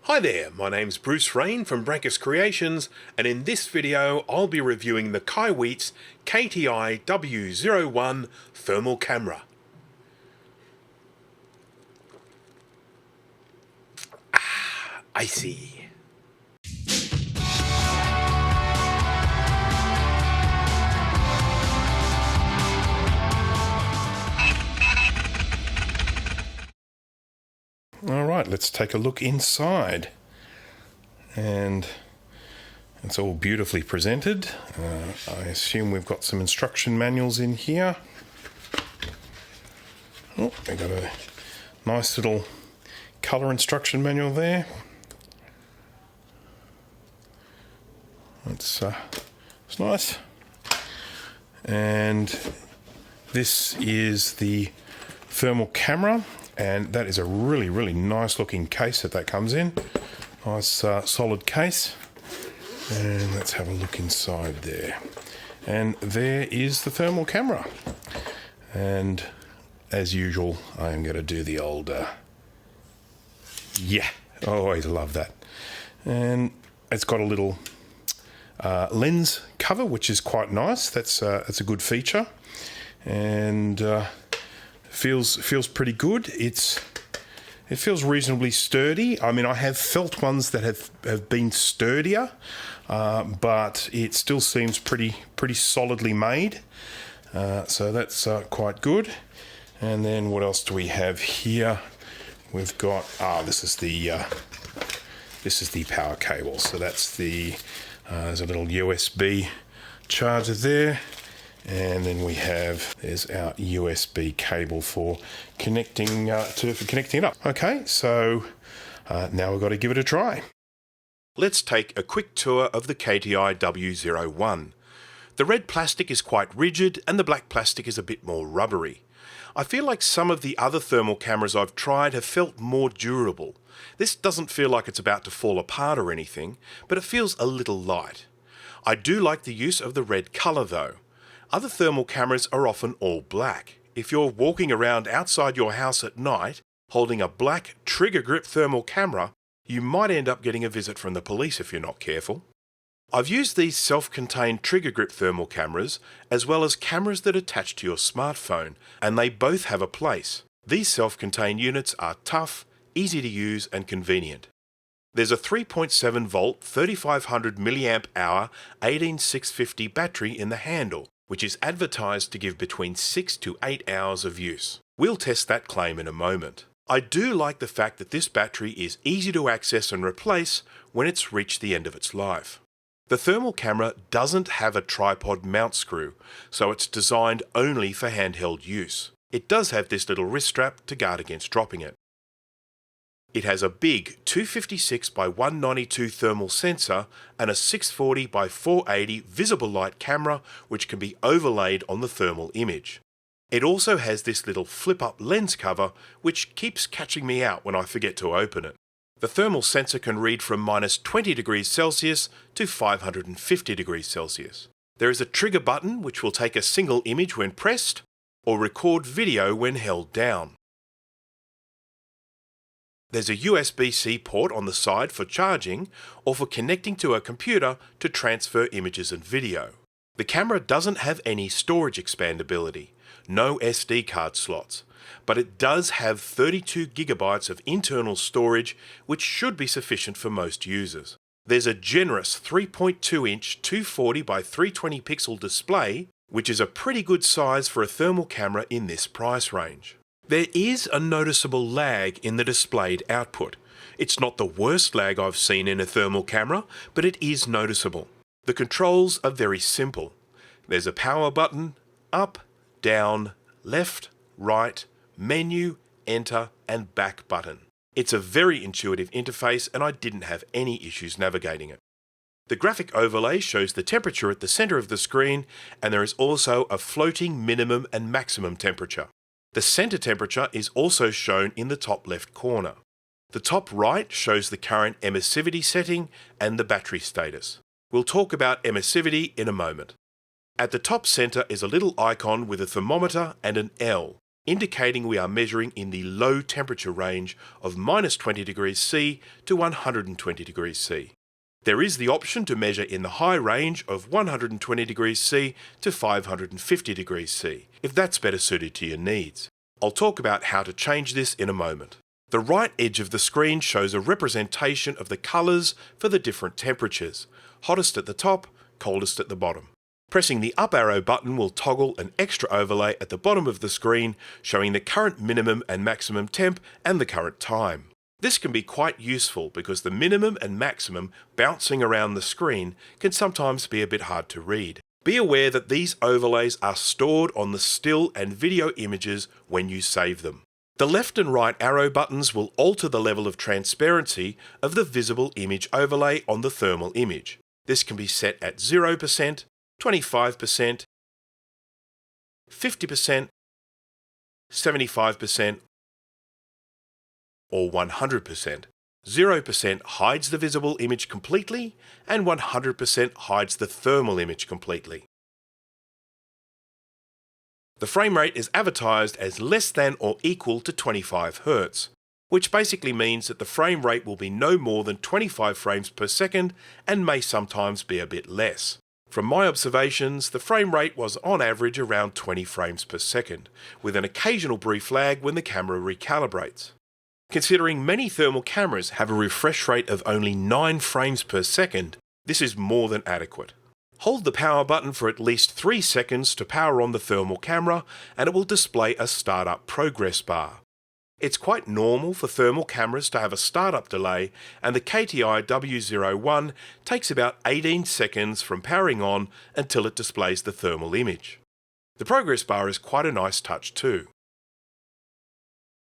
Hi there, my name's Bruce Rain from Brankus Creations, and in this video I'll be reviewing the Kaiweets KTI-W01 thermal camera. I see. Alright, let's take a look inside. And it's all beautifully presented. I assume we've got some instruction manuals in here. Oh, we've got a nice little colour instruction manual there. It's nice. And this is the thermal camera. And that is a really nice looking case that comes in. Nice solid case. And let's have a look inside there. And there is the thermal camera. And as usual, I am going to do the old, yeah, I always love that. And it's got a little lens cover, which is quite nice. That's a good feature. And feels pretty good. It feels reasonably sturdy. I mean, I have felt ones that have been sturdier, but it still seems pretty solidly made. So that's quite good. And then what else do we have here? We've got this is the power cable. So that's there's a little USB charger there. And then there's our USB cable for connecting it up. Okay, so now we've got to give it a try. Let's take a quick tour of the KTI-W01. The red plastic is quite rigid and the black plastic is a bit more rubbery. I feel like some of the other thermal cameras I've tried have felt more durable. This doesn't feel like it's about to fall apart or anything, but it feels a little light. I do like the use of the red colour though. Other thermal cameras are often all black. If you're walking around outside your house at night holding a black trigger grip thermal camera, you might end up getting a visit from the police if you're not careful. I've used these self-contained trigger grip thermal cameras as well as cameras that attach to your smartphone, and they both have a place. These self-contained units are tough, easy to use and convenient. There's a 3.7 volt 3500 mAh 18650 battery in the handle, which is advertised to give between 6 to 8 hours of use. We'll test that claim in a moment. I do like the fact that this battery is easy to access and replace when it's reached the end of its life. The thermal camera doesn't have a tripod mount screw, so it's designed only for handheld use. It does have this little wrist strap to guard against dropping it. It has a big 256 by 192 thermal sensor and a 640 by 480 visible light camera which can be overlaid on the thermal image. It also has this little flip-up lens cover which keeps catching me out when I forget to open it. The thermal sensor can read from -20 degrees Celsius to 550 degrees Celsius. There is a trigger button which will take a single image when pressed or record video when held down. There's a USB-C port on the side for charging or for connecting to a computer to transfer images and video. The camera doesn't have any storage expandability, no SD card slots, but it does have 32 gigabytes of internal storage which should be sufficient for most users. There's a generous 3.2-inch 240 by 320 pixel display, which is a pretty good size for a thermal camera in this price range. There is a noticeable lag in the displayed output. It's not the worst lag I've seen in a thermal camera, but it is noticeable. The controls are very simple. There's a power button, up, down, left, right, menu, enter, and back button. It's a very intuitive interface and I didn't have any issues navigating it. The graphic overlay shows the temperature at the center of the screen, and there is also a floating minimum and maximum temperature. The center temperature is also shown in the top left corner. The top right shows the current emissivity setting and the battery status. We'll talk about emissivity in a moment. At the top center is a little icon with a thermometer and an L. indicating we are measuring in the low temperature range of minus 20 degrees C to 120 degrees C. There is the option to measure in the high range of 120 degrees C to 550 degrees C, if that's better suited to your needs. I'll talk about how to change this in a moment. The right edge of the screen shows a representation of the colours for the different temperatures, hottest at the top, coldest at the bottom. Pressing the up arrow button will toggle an extra overlay at the bottom of the screen showing the current minimum and maximum temp and the current time. This can be quite useful because the minimum and maximum bouncing around the screen can sometimes be a bit hard to read. Be aware that these overlays are stored on the still and video images when you save them. The left and right arrow buttons will alter the level of transparency of the visible image overlay on the thermal image. This can be set at 0%, 25%, 50%, 75%, or 100%. 0% hides the visible image completely, and 100% hides the thermal image completely. The frame rate is advertised as less than or equal to 25 Hz, which basically means that the frame rate will be no more than 25 frames per second and may sometimes be a bit less. From my observations, the frame rate was on average around 20 frames per second, with an occasional brief lag when the camera recalibrates. Considering many thermal cameras have a refresh rate of only 9 frames per second, this is more than adequate. Hold the power button for at least 3 seconds to power on the thermal camera and it will display a startup progress bar. It's quite normal for thermal cameras to have a startup delay, and the KTI-W01 takes about 18 seconds from powering on until it displays the thermal image. The progress bar is quite a nice touch too.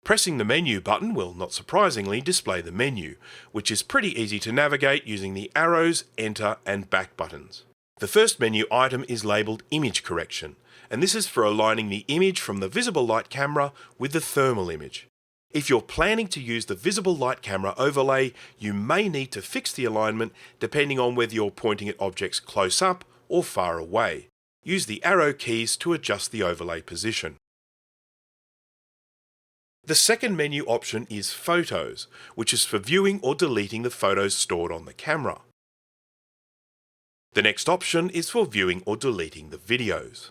Pressing the menu button will, not surprisingly, display the menu, which is pretty easy to navigate using the arrows, enter and back buttons. The first menu item is labelled Image Correction, and this is for aligning the image from the visible light camera with the thermal image. If you're planning to use the visible light camera overlay, you may need to fix the alignment depending on whether you're pointing at objects close up or far away. Use the arrow keys to adjust the overlay position. The second menu option is Photos, which is for viewing or deleting the photos stored on the camera. The next option is for viewing or deleting the videos.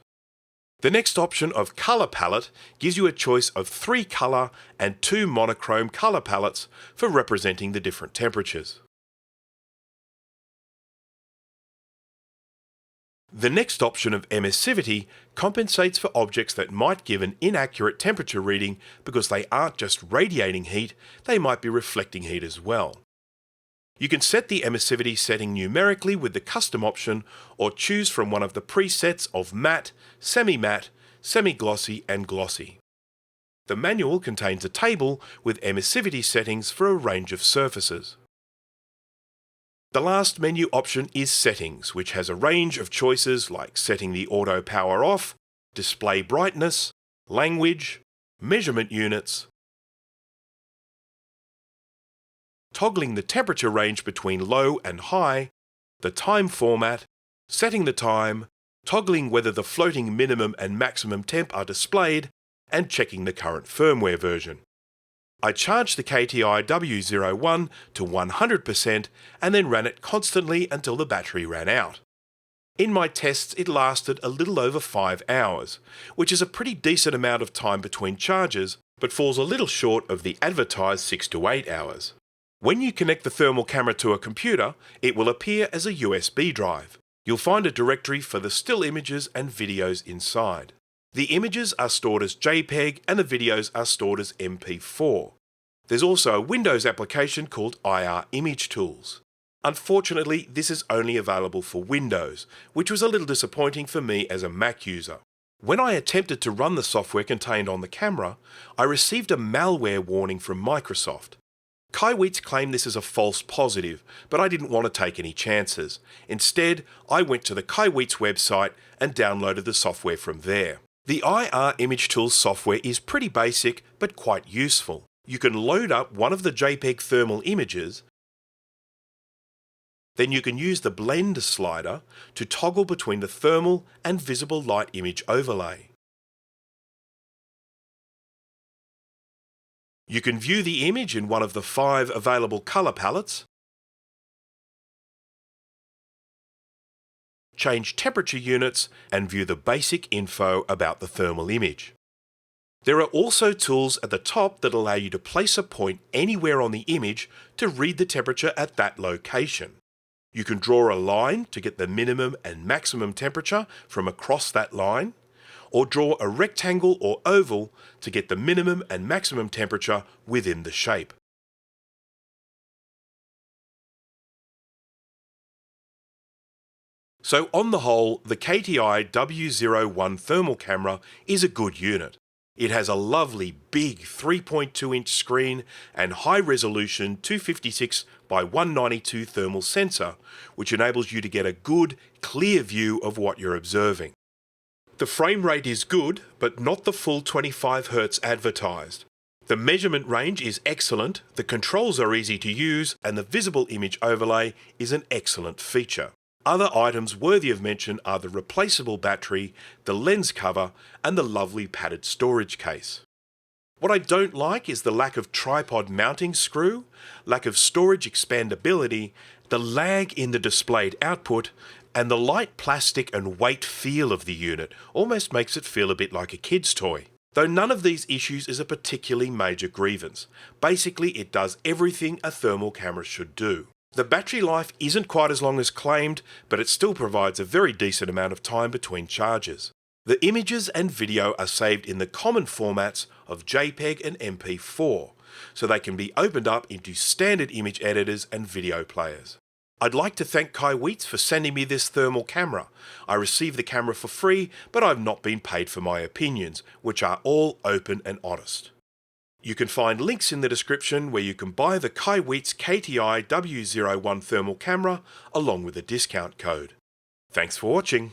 The next option of Color Palette gives you a choice of 3 colour and 2 monochrome colour palettes for representing the different temperatures. The next option of Emissivity compensates for objects that might give an inaccurate temperature reading because they aren't just radiating heat, they might be reflecting heat as well. You can set the emissivity setting numerically with the custom option or choose from one of the presets of matte, semi-matte, semi-glossy and glossy. The manual contains a table with emissivity settings for a range of surfaces. The last menu option is Settings, which has a range of choices like setting the auto power off, display brightness, language, measurement units, toggling the temperature range between low and high, the time format, setting the time, toggling whether the floating minimum and maximum temp are displayed, and checking the current firmware version. I charged the KTI-W01 to 100% and then ran it constantly until the battery ran out. In my tests it lasted a little over 5 hours, which is a pretty decent amount of time between charges, but falls a little short of the advertised 6 to 8 hours. When you connect the thermal camera to a computer, it will appear as a USB drive. You'll find a directory for the still images and videos inside. The images are stored as JPEG and the videos are stored as MP4. There's also a Windows application called IR Image Tools. Unfortunately, this is only available for Windows, which was a little disappointing for me as a Mac user. When I attempted to run the software contained on the camera, I received a malware warning from Microsoft. Kaiweets claimed this as a false positive, but I didn't want to take any chances. Instead, I went to the Kaiweets website and downloaded the software from there. The IR Image Tools software is pretty basic but quite useful. You can load up one of the JPEG thermal images, then you can use the blend slider to toggle between the thermal and visible light image overlay. You can view the image in one of the 5 available colour palettes, change temperature units, and view the basic info about the thermal image. There are also tools at the top that allow you to place a point anywhere on the image to read the temperature at that location. You can draw a line to get the minimum and maximum temperature from across that line, or draw a rectangle or oval to get the minimum and maximum temperature within the shape. So on the whole, the KTI-W01 thermal camera is a good unit. It has a lovely big 3.2-inch screen and high-resolution 256 by 192 thermal sensor, which enables you to get a good, clear view of what you're observing. The frame rate is good, but not the full 25 Hz advertised. The measurement range is excellent, the controls are easy to use, and the visible image overlay is an excellent feature. Other items worthy of mention are the replaceable battery, the lens cover, and the lovely padded storage case. What I don't like is the lack of tripod mounting screw, lack of storage expandability, the lag in the displayed output, and the light plastic and weight feel of the unit almost makes it feel a bit like a kid's toy. Though none of these issues is a particularly major grievance. Basically, it does everything a thermal camera should do. The battery life isn't quite as long as claimed, but it still provides a very decent amount of time between charges. The images and video are saved in the common formats of JPEG and MP4, so they can be opened up into standard image editors and video players. I'd like to thank Kaiweets for sending me this thermal camera. I received the camera for free, but I've not been paid for my opinions, which are all open and honest. You can find links in the description where you can buy the Kaiweets KTI-W01 thermal camera along with a discount code. Thanks for watching.